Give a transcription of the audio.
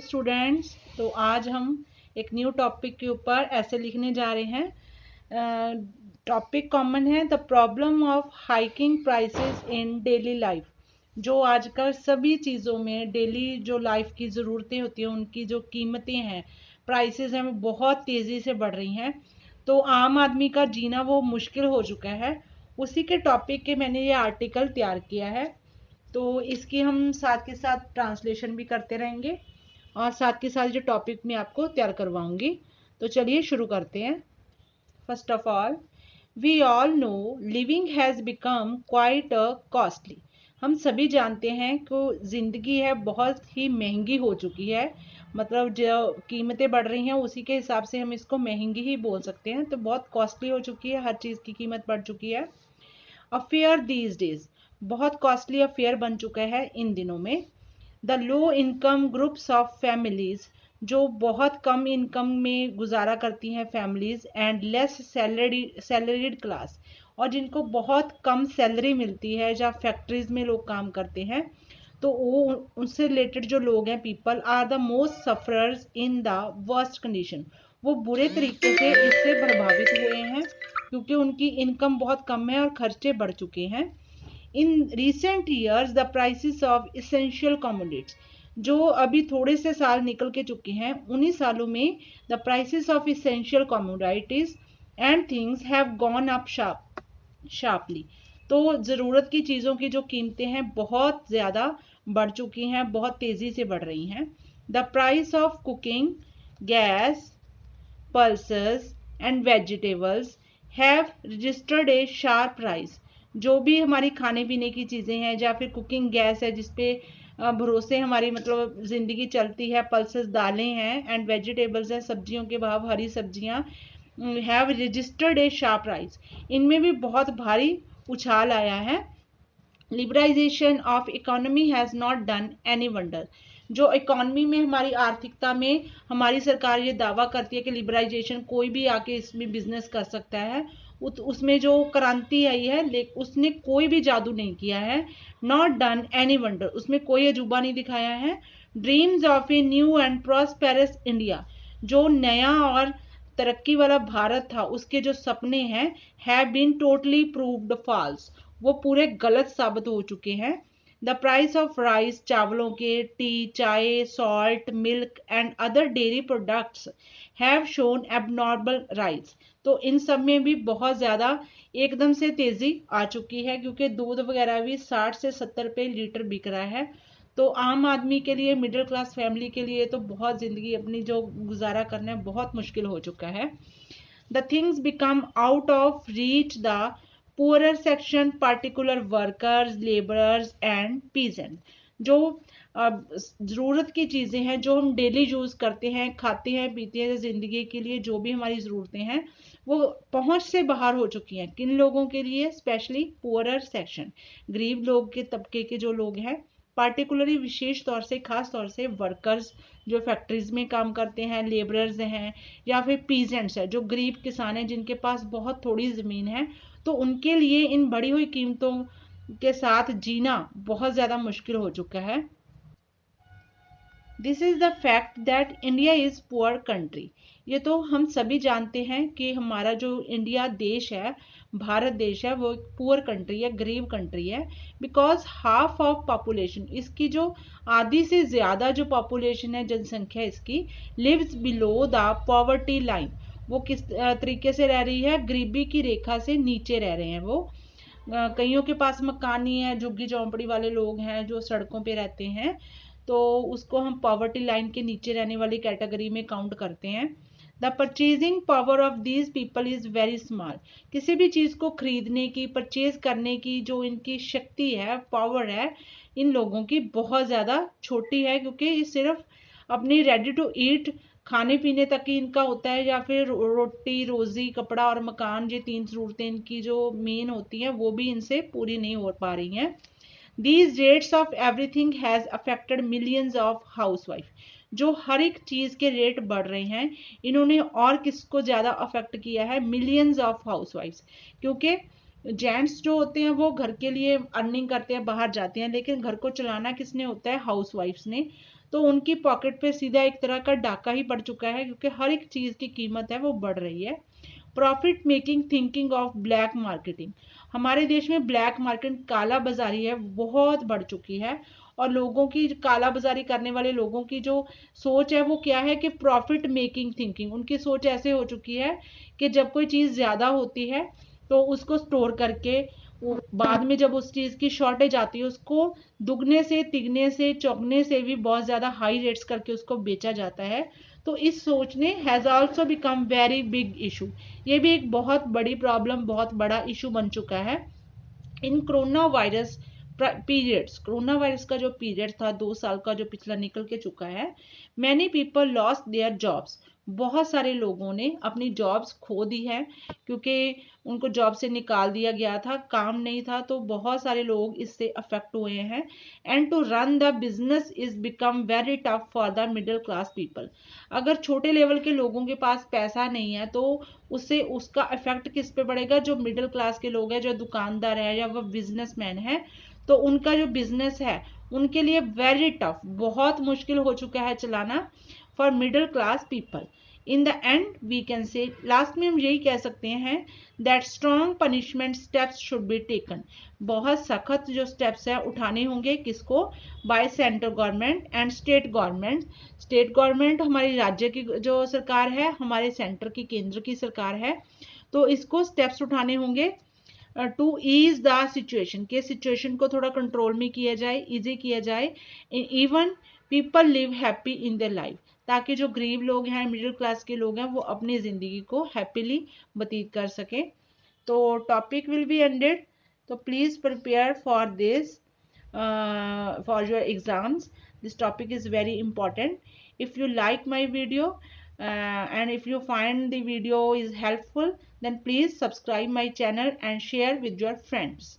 Students, तो आज हम एक न्यू टॉपिक के ऊपर ऐसे लिखने जा रहे हैं। टॉपिक कॉमन है, the problem of hiking prices in daily life. जो आजकल सभी चीज़ों में डेली जो लाइफ की ज़रूरतें होती हैं उनकी जो कीमतें हैं, प्राइसेस हैं, वो बहुत तेज़ी से बढ़ रही हैं। तो आम आदमी का जीना वो मुश्किल हो चुका है। उसी के टॉपिक के मैंने ये आर्टिकल तैयार किया है। तो इसकी हम साथ के साथ ट्रांसलेशन भी करते रहेंगे और साथ के साथ जो टॉपिक मैं आपको तैयार करवाऊंगी। तो चलिए शुरू करते हैं। First of all, we all know living has become quite a costly. हम सभी जानते हैं कि ज़िंदगी है बहुत ही महंगी हो चुकी है। मतलब जो कीमतें बढ़ रही हैं उसी के हिसाब से हम इसको महंगी ही बोल सकते हैं। तो बहुत कॉस्टली हो चुकी है, हर चीज़ की कीमत बढ़ चुकी है। अफेयर दीज डेज, बहुत कॉस्टली अफेयर बन चुका है इन दिनों में। The low income groups of families, जो बहुत कम इनकम में गुजारा करती हैं families, and less salaried class, और जिनको बहुत कम सैलरी मिलती है, जहाँ फैक्ट्रीज में लोग काम करते हैं, तो वो उनसे रिलेटेड जो लोग हैं, people are the most sufferers in the worst condition. वो बुरे तरीके से इससे प्रभावित हुए हैं क्योंकि उनकी इनकम बहुत कम है और खर्चे बढ़ चुके हैं। In recent years the prices of essential commodities, जो अभी थोड़े से साल निकल के चुके हैं, उन्हीं सालों में the prices of essential commodities and things have gone up sharply. तो ज़रूरत की चीज़ों की जो कीमतें हैं बहुत ज़्यादा बढ़ चुकी हैं, बहुत तेज़ी से बढ़ रही हैं। The price of cooking gas, pulses and vegetables have registered a sharp rise। जो भी हमारी खाने पीने की चीज़ें हैं, या फिर कुकिंग गैस है जिसपे भरोसे हमारी मतलब ज़िंदगी चलती है, पल्सेस दालें हैं, एंड वेजिटेबल्स हैं, सब्जियों के भाव, हरी सब्जियां, have registered A sharp rise, इनमें भी बहुत भारी उछाल आया है। Liberalisation of economy has not done any wonder, जो इकोनॉमी में हमारी आर्थिकता में हमारी सरकार ये दावा करती है कि लिबराइजेशन, कोई भी आके इसमें बिजनेस कर सकता है, उसमें जो क्रांति आई है, उसने कोई भी जादू नहीं किया है। नॉट डन एनी वंडर, उसमें कोई अजूबा नहीं दिखाया है। Dreams of a new and prosperous India, जो नया और तरक्की वाला भारत था, उसके जो सपने हैं, have been totally proved false, वो पूरे गलत साबित हो चुके हैं। द प्राइस ऑफ राइस, चावलों के, टी, चाय, salt, milk and other dairy products have shown abnormal rise. तो इन सब में भी बहुत ज़्यादा एकदम से तेज़ी आ चुकी है, क्योंकि दूध वगैरह भी 60 से 70 रुपये लीटर बिक रहा है। तो आम आदमी के लिए, मिडिल क्लास फैमिली के लिए तो बहुत ज़िंदगी अपनी जो गुजारा करना है बहुत मुश्किल हो चुका है। The things become out of reach the poorer section, particular workers, labourers and peasant. जो ज़रूरत की चीज़ें हैं, जो हम डेली यूज़ करते हैं, खाते हैं, पीते हैं, ज़िंदगी के लिए जो भी हमारी ज़रूरतें हैं, वो पहुंच से बाहर हो चुकी हैं। किन लोगों के लिए? स्पेशली पुअरर सेक्शन, गरीब लोग के तबके के जो लोग हैं, पार्टिकुलरली विशेष तौर से, खास तौर से वर्कर्स जो फैक्ट्रीज में काम करते हैं, लेबरर्स हैं, या फिर पीजेंट्स हैं, जो गरीब किसान हैं जिनके पास बहुत थोड़ी ज़मीन है, तो उनके लिए इन बढ़ी हुई कीमतों के साथ जीना बहुत ज़्यादा मुश्किल हो चुका है। This is the fact that India is poor country. ये तो हम सभी जानते हैं कि हमारा जो इंडिया देश है, भारत देश है, वो एक पुअर कंट्री है, गरीब कंट्री है। बिकॉज हाफ ऑफ पॉपुलेशन, इसकी जो आधी से ज़्यादा जो पॉपुलेशन है, जनसंख्या इसकी, lives below the poverty line. वो किस तरीके से रह रही है? गरीबी की रेखा से नीचे रह रहे हैं वो। कईयों के पास मकान नहीं है, झुग्गी झोंपड़ी वाले लोग हैं जो सड़कों पे रहते हैं, तो उसको हम पॉवर्टी लाइन के नीचे रहने वाली कैटेगरी में काउंट करते हैं। The purchasing power of these people is very small. किसी भी चीज़ को खरीदने की, परचेज करने की जो इनकी शक्ति है, पावर है, इन लोगों की बहुत ज़्यादा छोटी है, क्योंकि ये सिर्फ अपनी रेडी टू ईट खाने पीने तक ही इनका होता है, या फिर रोटी, रोजी, कपड़ा और मकान, ये 3 ज़रूरतें इनकी जो मेन होती हैं, वो भी इनसे पूरी नहीं हो पा रही हैं। These rates of everything has affected millions of housewife। जो हर एक चीज़ के रेट बढ़ रहे हैं, इन्होंने और किसको ज़्यादा अफेक्ट किया है? मिलियंस ऑफ हाउसवाइफ्स। क्योंकि जेंट्स जो होते हैं वो घर के लिए अर्निंग करते हैं, बाहर जाते हैं, लेकिन घर को चलाना किसने होता है? हाउसवाइफ्स ने। तो उनकी पॉकेट पे सीधा एक तरह का डाका ही पड़ चुका है, क्योंकि हर एक चीज़ की कीमत है वो बढ़ रही है। Profit making thinking of black marketing, हमारे देश में ब्लैक मार्केट काला बाजारी है बहुत बढ़ चुकी है, और लोगों की काला बाजारी करने वाले लोगों की जो सोच है वो क्या है कि प्रॉफिट मेकिंग थिंकिंग, उनकी सोच ऐसे हो चुकी है कि जब कोई चीज़ ज़्यादा होती है तो उसको स्टोर करके वो बाद में जब उस चीज़ की शॉर्टेज आती है उसको दुगने से तिगने से चौगने से भी बहुत ज़्यादा हाई रेट्स करके उसको बेचा जाता है। तो इस सोच ने has also become very big issue, ये भी एक बहुत बड़ी प्रॉब्लम, बहुत बड़ा इशू बन चुका है। In corona virus periods, corona virus का जो पीरियड था 2 साल का जो पिछला निकल के चुका है, many people lost their jobs, बहुत सारे लोगों ने अपनी जॉब्स खो दी है, क्योंकि उनको जॉब से निकाल दिया गया था, काम नहीं था, तो बहुत सारे लोग इससे अफेक्ट हुए हैं। And to run the business is become very tough for the middle class people, अगर छोटे लेवल के लोगों के पास पैसा नहीं है तो उससे उसका इफेक्ट किस पे पड़ेगा, जो मिडिल क्लास के लोग हैं, जो दुकानदार है या वह बिजनेसमैन है, तो उनका जो बिजनेस है उनके लिए वेरी टफ, बहुत मुश्किल हो चुका है चलाना for middle class people. In the end we can say, last में हम यही कह सकते हैं that strong punishment steps should be taken, बहुत सख्त जो स्टेप्स हैं उठाने होंगे, किसको, by central government and state government. State government हमारी राज्य की जो सरकार है, हमारे सेंटर की केंद्र की सरकार है, तो इसको स्टेप्स उठाने होंगे टू ईज द सिचुएशन, के सिचुएशन को थोड़ा कंट्रोल में किया जाए, इजी किया जाए, even people live happy in their life, ताकि जो गरीब लोग हैं, मिडिल क्लास के लोग हैं, वो अपनी ज़िंदगी को हैप्पीली व्यतीत कर सकें। तो टॉपिक विल बी एंडेड, तो please prepare for this for your exams. This topic is very important. If you like my video and if you find the video is helpful, then please subscribe my channel and share with your friends.